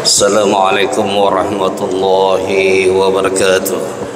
Assalamualaikum warahmatullahi wabarakatuh.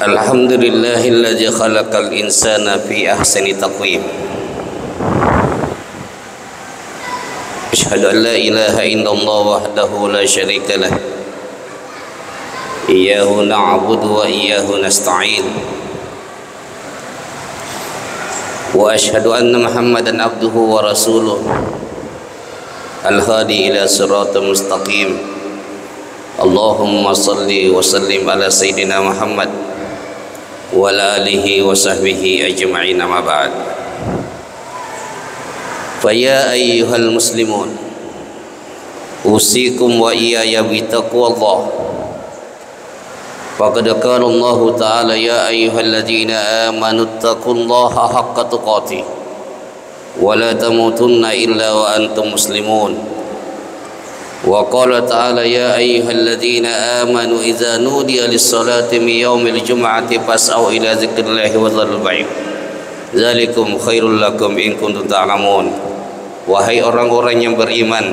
Alhamdulillahilladzi khalaqal insana fi ahsani taqwim. Asyhadu an la ilaha illallah wahdahu la syarika lah. Iyyahu na'budu wa iyyahu nasta'in. Wa asyhadu anna Muhammadan abduhu wa rasuluh al-hadi ila siratal mustaqim. Allahumma salli wa sallim ala sayyidina Muhammad wa ala alihi wa sahbihi ajma'in, amma ba'd. Fa ya ayyuhal muslimun, usikum wa iyaya bi taqwallah. Faqad qala Allah ta'ala ya ayyuhalladzina amanu taqullaha haqqa tuqatih wa la tamutunna illa wa antum muslimun. Wa qala ta'ala ya ayyuhalladzina amanu idza nudiya lis-salati min yaumil jum'ati fas'au ila dzikrillahi wa dharul bai'ah Zalikum khairul lakum in kuntum ta'lamun. Wahai orang-orang yang beriman,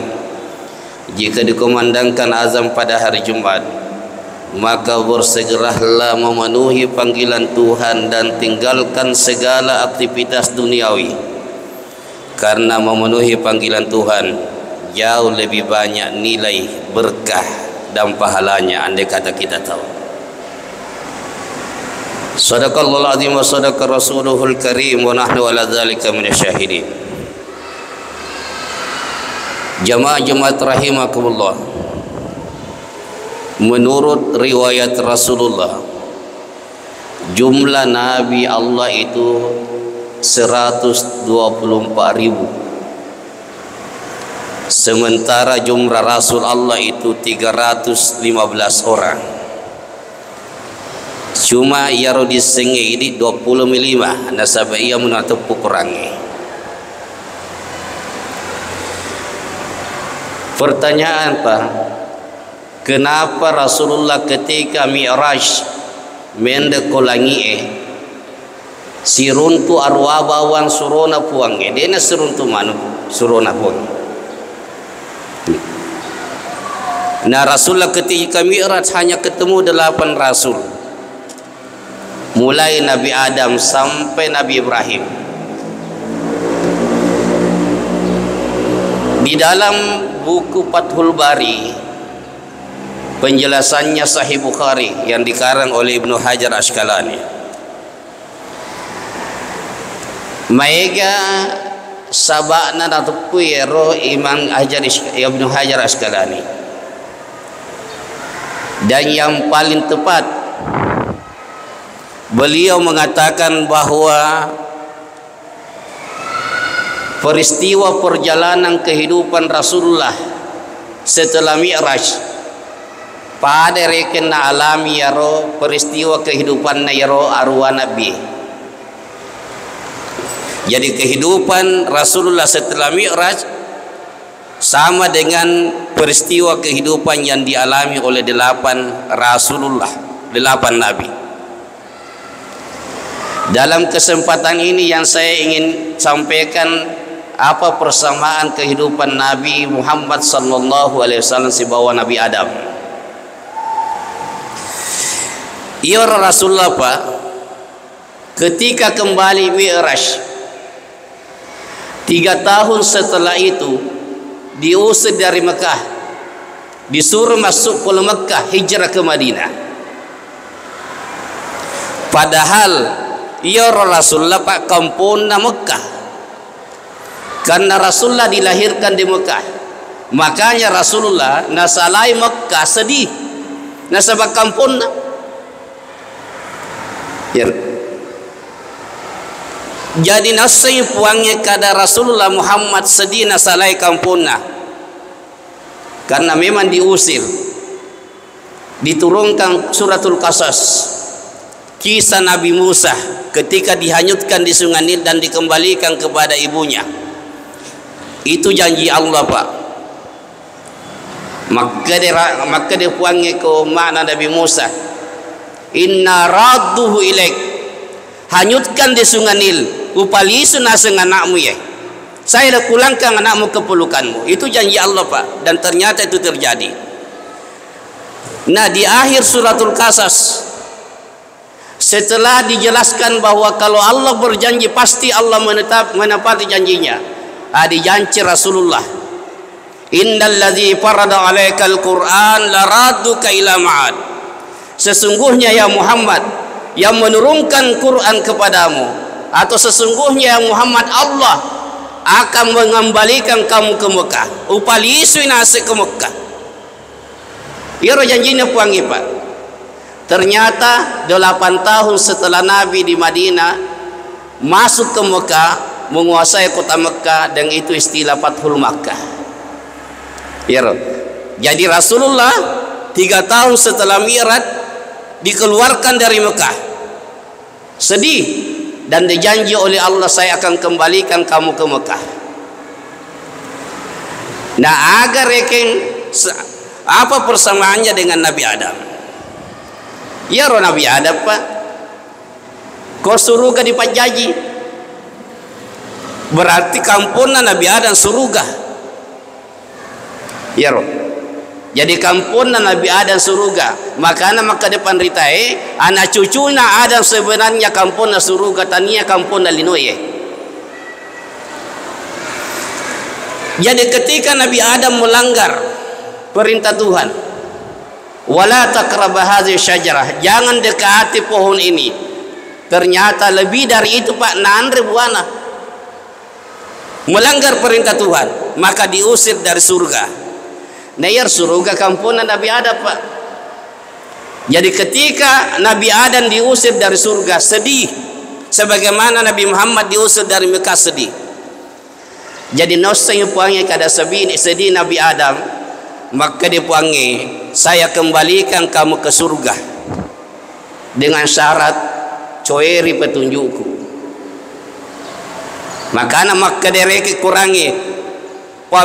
jika dikumandangkan azan pada hari Jumat, maka bersegeralah memenuhi panggilan Tuhan dan tinggalkan segala aktivitas duniawi, karena memenuhi panggilan Tuhan jauh lebih banyak nilai, berkah dan pahalanya andai kata kita tahu. Sadaqallahul azim wa sadaqa rasuluhul karim wa nahnu ala dzalika minasyahidin. Jamaah rahimakumullah, menurut riwayat Rasulullah, jumlah Nabi Allah itu 124.000, sementara jumlah Rasul Allah itu 315 orang. Cuma yaro disengi ini 25 nasabah ia menatup kurangi. Pertanyaan Pak, kenapa Rasulullah ketika Mi'raj mendekolangi siruntu arwah bawang surona puange dena siruntu manu surona puang. Nah Rasulullah ketika Mi'raj hanya ketemu 8 Rasul, mulai Nabi Adam sampai Nabi Ibrahim. Di dalam buku Fathul Bari, penjelasannya Sahih Bukhari yang dikarang oleh Ibnu Hajar Asqalani, Maiga sabakna natupu yero Imam Ibnu Hajar Asqalani, dan yang paling tepat beliau mengatakan bahwa peristiwa perjalanan kehidupan Rasulullah setelah Mi'raj pada rekena alami yaro peristiwa kehidupan yaro arwah Nabi. Jadi kehidupan Rasulullah setelah Mi'raj sama dengan peristiwa kehidupan yang dialami oleh 8 Rasulullah, 8 Nabi. Dalam kesempatan ini yang saya ingin sampaikan apa persamaan kehidupan Nabi Muhammad sallallahu alaihi wasallam sibawa Nabi Adam. Ia Rasulullah Pak, ketika kembali Mi'raj 3 tahun setelah itu diusir dari Mekah, disuruh masuk ke Mekah, hijrah ke Madinah. Padahal ia Rasulullah Pak kampungna Mekah, karena Rasulullah dilahirkan di Mekah. Makanya Rasulullah nasalai Mekah sedih nasabak kampungna ya. Jadi nasai puangnya kada Rasulullah Muhammad sedih nasalai kampungna, karena memang diusir. Diturunkan suratul Qasas, kisah Nabi Musa ketika dihanyutkan di Sungai Nil dan dikembalikan kepada ibunya. Itu janji Allah Pak. Maka dia puangnya ke makna Nabi Musa, inna radduhu ilaik, hanyutkan di Sungai Nil, upalisu naseng anakmu ya, saya dah pulangkan anakmu ke pelukanmu. Itu janji Allah Pak, dan ternyata itu terjadi. Nah di akhir suratul Qasas, setelah dijelaskan bahwa kalau Allah berjanji pasti Allah menepati janjinya, dijanji Rasulullah, innal ladzi farada alaikal Qur'an laradduka ila ma'ad, sesungguhnya ya Muhammad yang menurunkan Quran kepadamu, atau sesungguhnya ya Muhammad Allah akan mengembalikan kamu ke Mekah, upalisu nase ke Mekah. Ya janjinya puangi Pak. Ternyata 8 tahun setelah Nabi di Madinah masuk ke Mekah, menguasai kota Mekah, dan itu istilah Fathul Makkah. Ya, jadi Rasulullah 3 tahun setelah Mi'raj dikeluarkan dari Mekah, sedih, dan dijanji oleh Allah, saya akan kembalikan kamu ke Mekah. Nah agar apa persamaannya dengan Nabi Adam? Ya Nabi Adam Pak, kau surga dipajaji, berarti kampungna Nabi Adam surga. Ya roh. Jadi kampungna Nabi Adam surga. Makanya maka depan ritai anak cucunya Adam sebenarnya kampungna surga, tania kampungna linoye. Jadi ketika Nabi Adam melanggar perintah Tuhan, wala taqrabah hadhihi syajarah, jangan dekati pohon ini. Ternyata lebih dari itu Pak, 6.000 anak melanggar perintah Tuhan, maka diusir dari surga. Nayar surga kampungna Nabi Adam Pak. Jadi ketika Nabi Adam diusir dari surga sedih, sebagaimana Nabi Muhammad diusir dari Mekah sedih. Jadi nosanya puangnya kada sedih Nabi Adam, maka dia puangnya, saya kembalikan kamu ke surga dengan syarat coeri petunjukku. Makanya maka dereki kurangi wa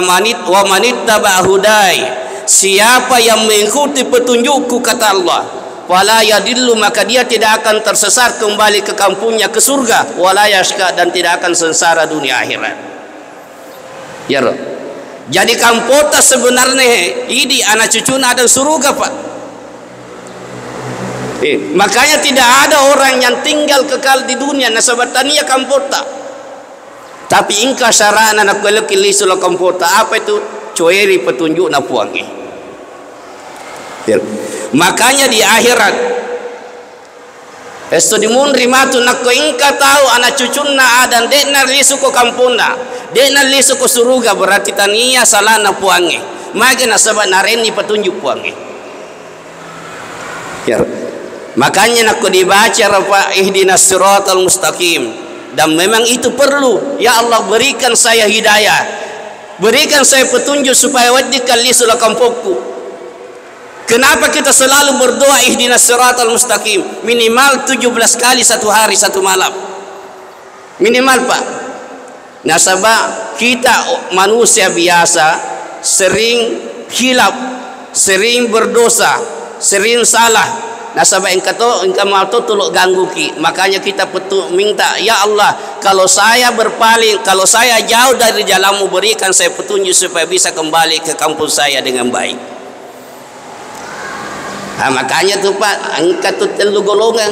manit tabahudai, siapa yang mengikuti petunjukku kata Allah, wala yadillu, maka dia tidak akan tersesat kembali ke kampungnya ke surga, wala yashqa, dan tidak akan sengsara dunia akhirat. Ya roh. Jadi kampota sebenarnya ini anak cucunya ada surga Pak. Makanya tidak ada orang yang tinggal kekal di dunia nasabatania kampota. Tapi ingka syarana nak kelekili sula kampota, apa itu? Coeri petunjuk na puangi. Ya. Makanya di akhirat esto dimunri matu nak ko ingka tahu anak cucuna ada dekna lisu ko kampuna, dekna lisu ko surga, berarti tania salana puangi. Maka nasabat nareni petunjuk puangi. Ya. Makanya nak dibaca Rafa ihdinas siratal mustaqim, dan memang itu perlu. Ya Allah, berikan saya hidayah, berikan saya petunjuk supaya wadikal lisul kampungku. Kenapa kita selalu berdoa ihdinas siratal mustaqim minimal 17 kali satu hari satu malam minimal Pak? Nasabah kita manusia biasa sering hilap, sering berdosa, sering salah. Nasabah engkau mau tuluk ganggu ki, makanya kita minta, ya Allah, kalau saya berpaling, kalau saya jauh dari jalanmu, berikan saya petunjuk supaya bisa kembali ke kampung saya dengan baik. Nah, makanya tuh Pak, engkau tuh telu golongan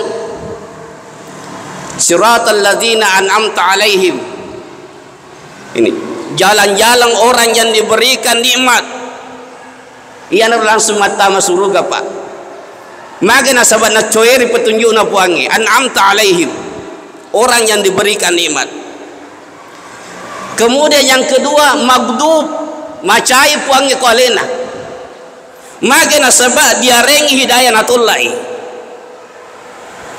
siratal ladzina an'amta alaihim, ini jalan-jalan orang yang diberikan nikmat, ia langsung mata masuk surga Pak. Maka nasabat nak coeri petunjuk na puangi an'amta alaihim, orang yang diberikan nikmat. Kemudian yang kedua magdub, macai puangi ko alena. Maka nasabat dia rengi hidayah natullahi.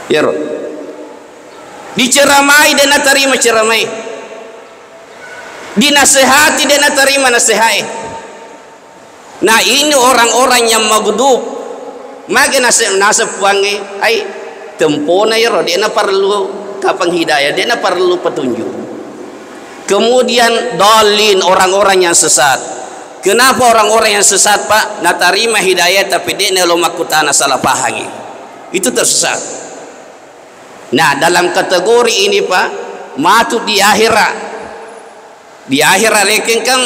Ya roh. Diceramai dan terima ceramai, dinasehati dan terima nasehai. Nah ini orang-orang yang magdub. Maka nasib wangi ai tempona ya roh, dia perlu kapang hidayah, dia perlu petunjuk. Kemudian dalin, orang-orang yang sesat. Kenapa orang-orang yang sesat Pak? Na tarima hidayah tapi dia lo makutana salah pahangi, itu tersesat. Nah dalam kategori ini Pak, matu di akhirat. Di akhirat lekin kan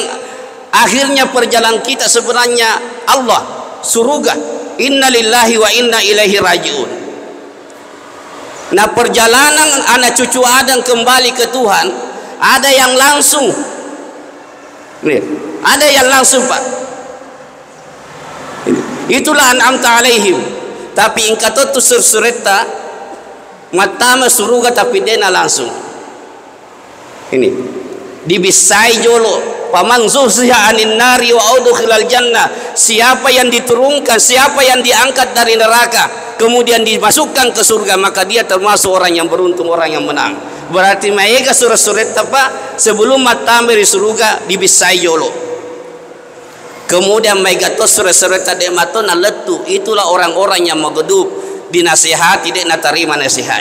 akhirnya perjalanan kita sebenarnya Allah surga. Inna lillahi wa inna ilaihi raji'un. Nah perjalanan anak cucu Adam kembali ke Tuhan, ada yang langsung, ada yang langsung Pak. Itulah an'amta alaihim. Tapi ingkat tu sureta matama surga tapi dena langsung. Ini dibisai jolo. Paman zuhziha anin nari wa udkhilal jannah, siapa yang diturunkan, siapa yang diangkat dari neraka kemudian dimasukkan ke surga, maka dia termasuk orang yang beruntung, orang yang menang. Berarti mereka surat-surat apa sebelum matang dari surga dibisai jolo. Kemudian mereka tu surat-surat tadi matona letu, itulah orang-orang yang magdub, dinasihati dia nak terima nasihat.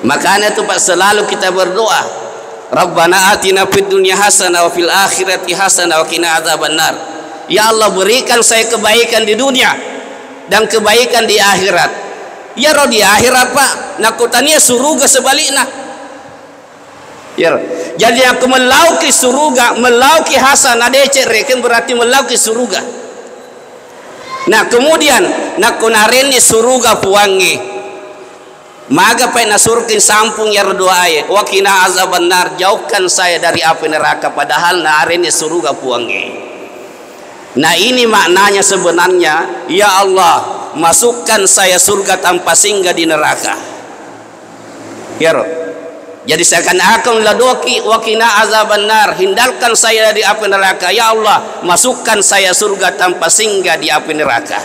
Makanya tu Pak selalu kita berdoa, Rabbana atina fid dunya hasanah wa fil akhirati hasanah wa qina adzabannar. Ya Allah, berikan saya kebaikan di dunia dan kebaikan di akhirat. Ya roh di akhirat Pak, nakutania surga sebaliknya. Ya, jadi aku melauki surga, melauki hasanah dece reken berarti melauki surga. Nah kemudian nak kunareni surga puangi, maka pai nasurkin sampung ya doa ya, wakina azaban nar, jauhkan saya dari api neraka, padahal nareni surga puangi. Nah ini maknanya sebenarnya, ya Allah masukkan saya surga tanpa singgah di neraka. Ya Rob. Jadi seakan-akan ladoki wakina azaban nar, hindarkan saya dari api neraka, ya Allah masukkan saya surga tanpa singgah di api neraka.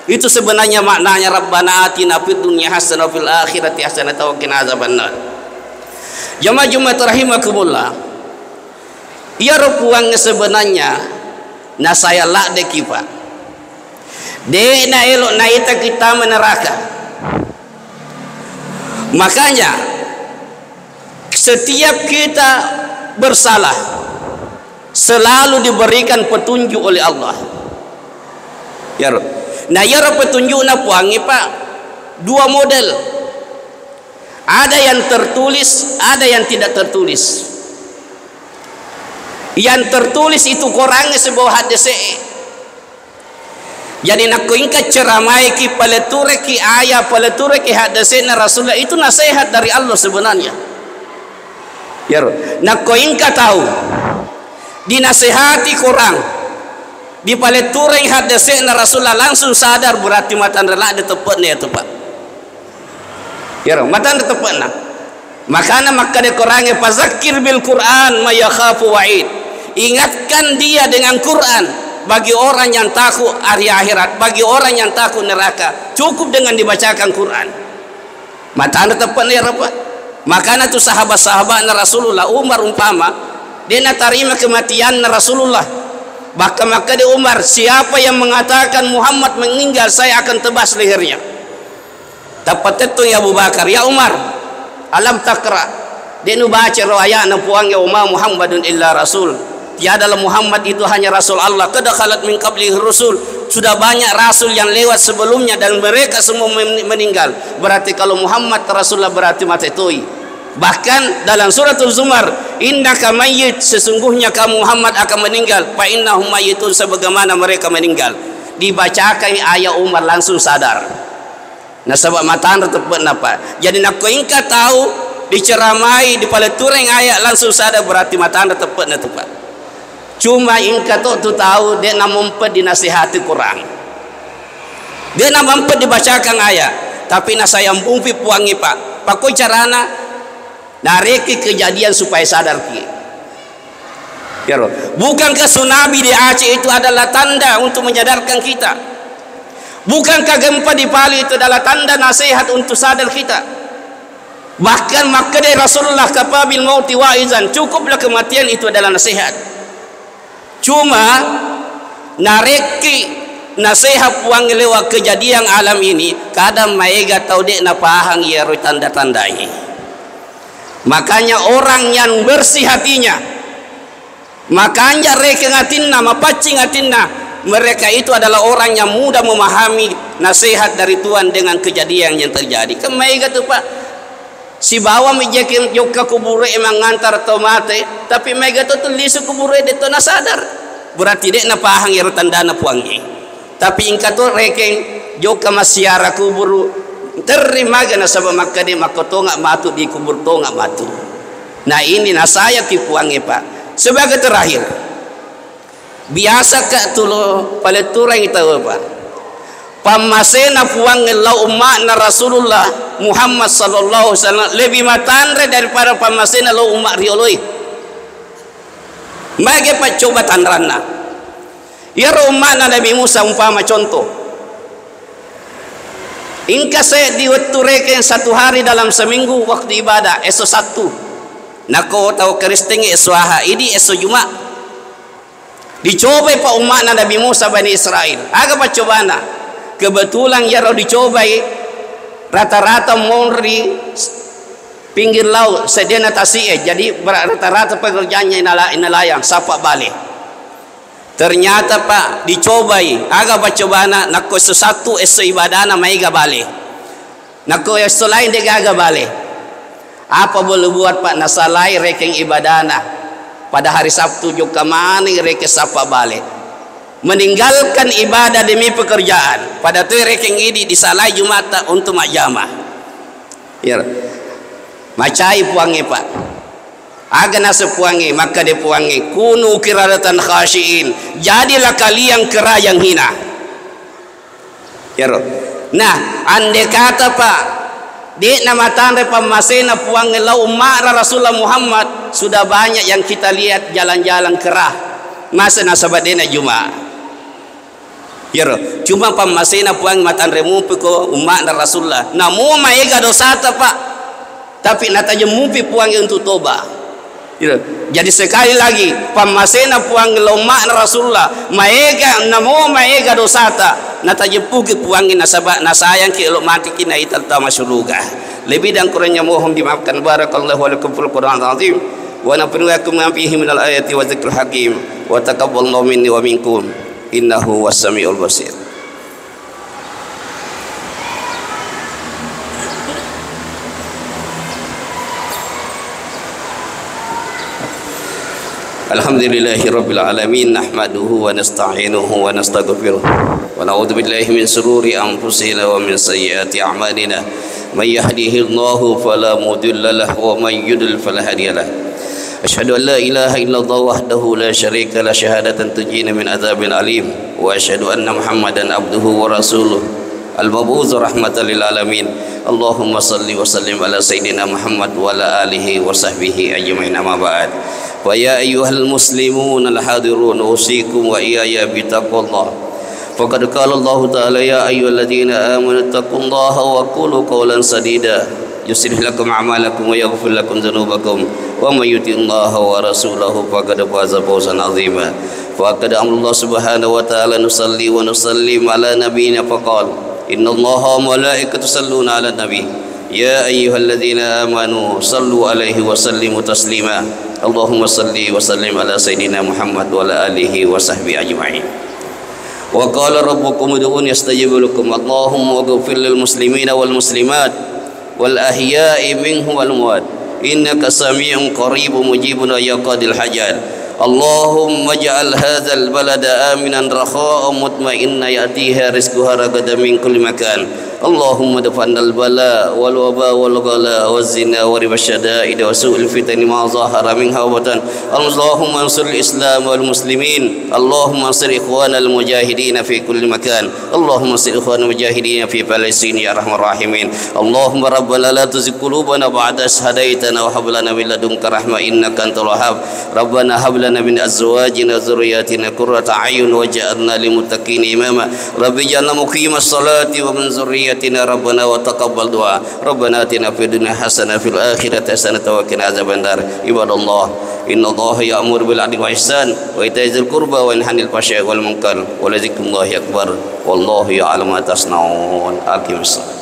Itu sebenarnya maknanya Rabbana atina fid dunya hasanah fil akhirati hasanah wa qina azaban nar. Jemaah-jemaah rahimakumullah, ya rupuangnya sebenarnya na saya lak de kipa de na elok na ita kita meneraka. Makanya setiap kita bersalah selalu diberikan petunjuk oleh Allah. Ya Rob. Nah ya Rob, petunjuknya puangi Pak dua model. Ada yang tertulis, ada yang tidak tertulis. Yang tertulis itu korangnya sebuah hadis. Jadi nak ingkat ceramai ki paleture ki ayat paleture ki hadisnya Rasulullah, itu nasihat dari Allah sebenarnya. Ya, nak kau ingka tahu dinasihati kurang di paleture yang hadisnya Rasulullah langsung sadar, berarti matan relak di tepatnya itu Pak. Ya, matan di tepatnya. Makanya maka de kurangnya fazakir bil Quran ma yakhafu wa'id. Ingatkan dia dengan Quran bagi orang yang takut hari akhirat, bagi orang yang takut neraka. Cukup dengan dibacakan Quran. Matan di tepatnya ya Pak. Makanya tu sahabat-sahabat Rasulullah, Umar umpama dia nak terima kematian Rasulullah, bahkan maka dia Umar, siapa yang mengatakan Muhammad meninggal saya akan tebas lehernya. Dapat itu ya Abu Bakar, ya Umar alam takra, dia nu baca riwayat na puang ya Umar Muhammadun illa rasul, tiadalah Muhammad itu hanya rasul Allah, qad khalat min qablihi rusul, sudah banyak rasul yang lewat sebelumnya dan mereka semua meninggal. Berarti kalau Muhammad Rasulullah berarti mati tui. Bahkan dalam suratul Zumar, innaka mayyit, sesungguhnya kamu Muhammad akan meninggal, fa innahum mayyitun, sebagaimana mereka meninggal. Dibacakan ayat Umar langsung sadar. Nah sebab mataan tepat napa. Jadi nak kau ingka tahu diceramai di paletureng ayat langsung sadar, berarti mataan tepat na tepat. Cuma ingka tu tahu dia nak mumpet dinasihati kurang, dia nak mumpet dibacakan ayat, tapi nak saya mumpi puangi Pak pakoi carana nareki kejadian supaya sadar ki. Ya Rob. Bukankah tsunami di Aceh itu adalah tanda untuk menyadarkan kita? Bukankah gempa di Bali itu adalah tanda nasihat untuk sadar kita? Bahkan maka dari Rasulullah kafabil mauti wa'izan, cukuplah kematian itu adalah nasihat. Cuma nareki nasihat puang lewat kejadian alam ini kadang maega tahu dek na pahang ya tanda-tandanya. Makanya orang yang bersih hatinya, makanya reke ngatinna mapacing ngatinna, mereka itu adalah orang yang mudah memahami nasihat dari Tuhan dengan kejadian yang terjadi. Kemaega tu Pak, si bawa mijakin joka kubure emang ngantar atau mate, tapi mega tu lisu kubure de to na sadar, berarti dek na pahang ya tanda na puangi. Tapi ingka tu rekeng joka masiara kuburu terima gana sabab maka de makoto ngak matu di kubur to ngak matu. Nah ini na saya ki puangi Pak. Sebagai terakhir, biasa ka tulo paleturang itaw Pak, pamasena puang lau umat na Rasulullah Muhammad sallallahu alaihi wasallam lebih matandre daripada pamasena lau umat rioloi. Mage pa coba tanrana. Ya umat na Nabi Musa umpama contoh. Ingka saya diwetureke satu hari dalam seminggu waktu ibadah esok satu. Nako tahu Kristen eswaha ini esok Jumat. Dicoba pa umat na Nabi Musa Bani Israel. Aga pa cobana. Kebetulan ya roh dicobai rata-rata monri pinggir laut sedena tasie, jadi rata-rata pekerjaannya inalayang sapak balik. Ternyata Pak dicobai aga bacobana nako sesatu eso ibadana maiga balik, nako eso lain dega aga balik. Apa boleh buat Pak nasalai rekeng ibadana pada hari Sabtu juga maning reke sapa balik. Meninggalkan ibadah demi pekerjaan. Pada tu rekeng ini disalai Jumata untuk majama. Ya. Macai puangi Pak. Agana sepuangi maka dipuangi kunu kiradatan khashiin. Jadilah kalian kera yang hina. Ya. Nah, andai kata Pak di nama tanda pemasena puang lau ma'ra Rasulullah Muhammad sudah banyak yang kita lihat jalan-jalan kerah masa nasabat dena Jumat. Ya, cuma pemasena puang matan remupi ko umat Rasulullah. Namu maega dosata Pak. Tapi nata jemupi puang untuk toba. Ya. Jadi sekali lagi pemasena puang lau ma'ra Rasulullah maega namu maega dosata. Nata jepuki puangin nasabak nasayang ki elok mati kina ital ta masyruga. Lebih dan kurangnya mohon dimaafkan. Barakallahu lakum fil Qur'an azim wa nafa'akum fihi minal ayati wa dzikril hakim wa taqabbalallahu minni wa minkum innahu was-sami'ul basir. Alhamdulillahi rabbil alamin nahmaduhu wa nasta'inuhu wa nastaghfiruh wa na'udzu billahi min shururi anfusina wa min sayyiati a'malina may yahdihillahu fala mudilla lahu wa may yudlil fala hadiya lahu asyhadu an la ilaha illallah wahdahu la syarika la syahadatan tujina min adzabil alim wa asyhadu anna muhammadan abduhu wa rasuluh al-mab'uts rahmatan lil alamin Allahumma salli wa sallim ala sayyidina Muhammad wa ala alihi wa sahbihi ajma'in amma ba'd. ويا أيها المسلمون الحاضرون أوصيكم وإياي بتقوى الله فقد قال الله تعالى يا أيها الذين آمنوا اتقوا الله وقولوا قولا سديدا يصلح لكم أعمالكم ويغفر لكم ذنوبكم ومن يطع الله ورسوله فقد فاز فوزا عظيما فقد أمر الله سبحانه وتعالى نصلي ونسلم على نبينا فقال إن الله وملائكته يصلون على النبي يا أيها الذين آمنوا صلوا عليه وسلموا تسليما اللهم صل وسلم على سيدنا محمد وعلى آله وصحبه أجمعين وقال ربكم ادعوني استجب لكم اللهم اغفر للمسلمين والمسلمات والأحياء منهم والأموات إنك سميع قريب مجيب يا قاضي الحاجات اللهم اجعل هذا البلد آمنا رخاء مطمئنا يأتيها رزقها رغدا من كل مكان اللهم دفعنا البلاء والوباء والغلاء والزنا وربا الشدائد وسوء الفتن ما ظهر منها وبطن اللهم انصر الإسلام والمسلمين اللهم انصر إخوان المجاهدين في كل مكان اللهم انصر إخوان المجاهدين في فلسطين يا أرحم الراحمين اللهم ربنا لا تزغ قلوبنا بعد إذ هديتنا وهب لنا من لدنك رحمة إنك أنت الوهاب ربنا هب لنا من أزواجنا وذرياتنا قرة أعين واجعلنا للمتقين إماما رب اجعلنا مقيم الصلاة ومن ذريتنا ربنا وتقبل دعاء ربنا آتنا في الدنيا حسنة في الآخرة حسنة وقنا عذاب النار عباد الله إن الله يأمر بالعدل والإحسان وإيتاء ذي القربى وينهى عن الفحشاء والمنكر ولذكر الله أكبر والله يعلم ما تصنعون أقم الصلاة